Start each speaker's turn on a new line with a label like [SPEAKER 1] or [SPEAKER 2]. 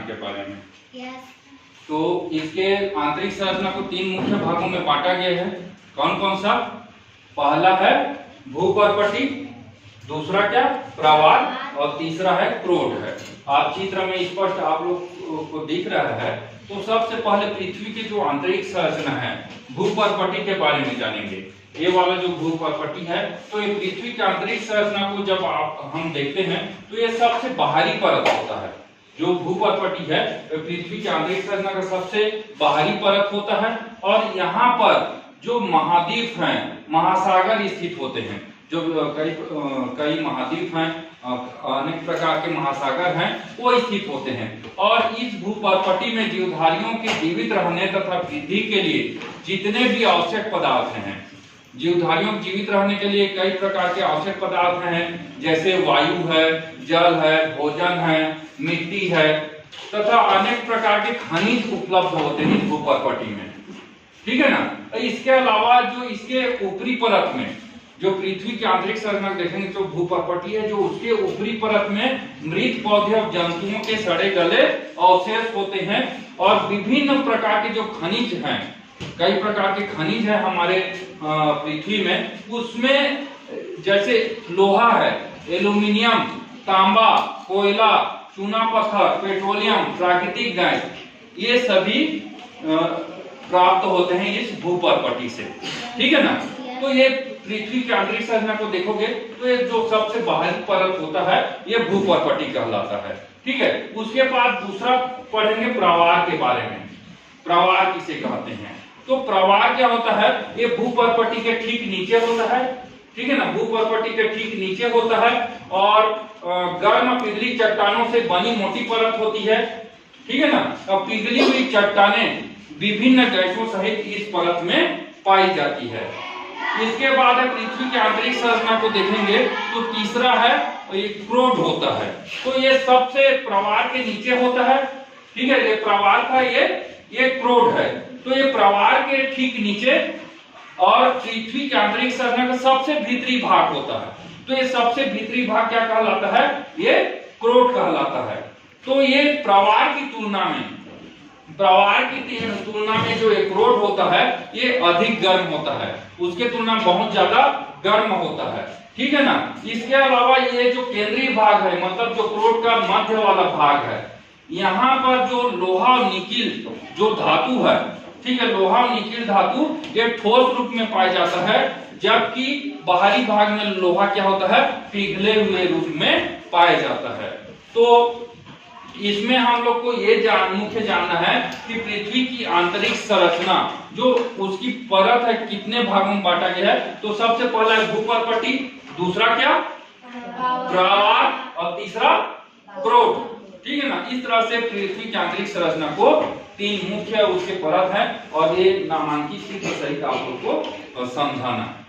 [SPEAKER 1] के बारे में।
[SPEAKER 2] यस।
[SPEAKER 1] तो इसके आंतरिक संरचना को 3 मुख्य भागों में बांटा गया है। कौन कौन सा? पहला है भूपर्पटी, दूसरा क्या प्रवाल, और तीसरा है क्रोड है। आप चित्र में स्पष्ट आप लोग को दिख रहा है। तो सबसे पहले पृथ्वी की जो आंतरिक संरचना है भूपर्पटी के बारे में जानेंगे। ये वाला जो भूपर्पटी है, तो ये पृथ्वी की आंतरिक संरचना को जब हम देखते हैं तो ये सबसे बाहरी परत होता है। जो भूपर्पटी है पृथ्वी की आंतरिक संरचना का सबसे बाहरी परत होता है, और यहाँ पर जो महाद्वीप हैं, महासागर स्थित होते हैं। जो कई महाद्वीप हैं, अनेक प्रकार के महासागर हैं, वो स्थित होते हैं। और इस भूपर्पटी में जीवधारियों के जीवित रहने तथा वृद्धि के लिए जितने भी आवश्यक पदार्थ हैं, जीवधारियों के जीवित रहने के लिए कई प्रकार के आवश्यक पदार्थ हैं, जैसे वायु है, जल है, भोजन है, मिट्टी है, तथा अनेक प्रकार के खनिज उपलब्ध होते हैं इस भूपर्पटी में। ठीक है ना। इसके अलावा जो इसके ऊपरी परत में, जो पृथ्वी की आंतरिक संरचना देखेंगे तो भूपर्पटी है, जो उसके ऊपरी परत में मृत पौधे और जंतुओं के सड़े गले अवशेष होते हैं, और विभिन्न प्रकार के जो खनिज हैं, कई प्रकार के खनिज है हमारे पृथ्वी में, उसमें जैसे लोहा है, एल्यूमिनियम, तांबा, कोयला, चूना पत्थर, पेट्रोलियम, प्राकृतिक गैस, ये सभी प्राप्त होते हैं इस भूपर्पटी से। ठीक है ना। तो ये पृथ्वी की आंतरिक संरचना को देखोगे तो ये जो सबसे बाहरी परत होता है ये भूपर्पटी कहलाता है। ठीक है। उसके बाद दूसरा पढ़ेंगे प्रवाल के बारे में। प्रवाल किसे कहते हैं? तो प्रवाल क्या होता है? ये भूपर्पटी के ठीक नीचे होता है। ठीक है ना। भूपर्पटी के ठीक नीचे होता है, और गर्म पिघली चट्टानों से बनी मोटी परत होती है। ठीक है ना। अब पिघली हुई चट्टानें विभिन्न गैसों सहित इस परत में पाई जाती है। इसके बाद पृथ्वी की आंतरिक संरचना को देखेंगे तो तीसरा है ये क्रोड होता है। तो ये सबसे प्रवाल के नीचे होता है। ठीक है। ये प्रवाल था, ये क्रोड है। तो ये प्रवाल के ठीक नीचे और पृथ्वी की आंतरिक संरचना का सबसे भीतरी भाग होता है। तो ये सबसे भीतरी भाग क्या कहलाता है? ये क्रोड कहलाता है। तो ये प्रवाल की तुलना में जो एक क्रोड होता है ये अधिक गर्म होता है, उसके तुलना में बहुत ज्यादा गर्म होता है। ठीक है ना। इसके अलावा ये जो केंद्रीय भाग है, मतलब जो क्रोड का मध्य वाला भाग है, यहाँ पर जो लोहा और निकिल जो धातु है, ठीक है, लोहा और निकिल धातु ये ठोस रूप में पाया जाता है, जबकि बाहरी भाग में लोहा क्या होता है? पिघले हुए रूप में पाया जाता है। तो इसमें हम लोग को ये मुख्य जानना है कि पृथ्वी की आंतरिक संरचना जो उसकी परत है कितने भागों में बांटा गया है। तो सबसे पहला है भूपर्पटी, दूसरा क्या प्रवाल, और तीसरा क्रोड। ठीक है ना। इस तरह से पृथ्वी की आंतरिक संरचना को 3 मुख्य उसके परत है, और ये नामांकित चित्र सहित आप लोग को समझाना है।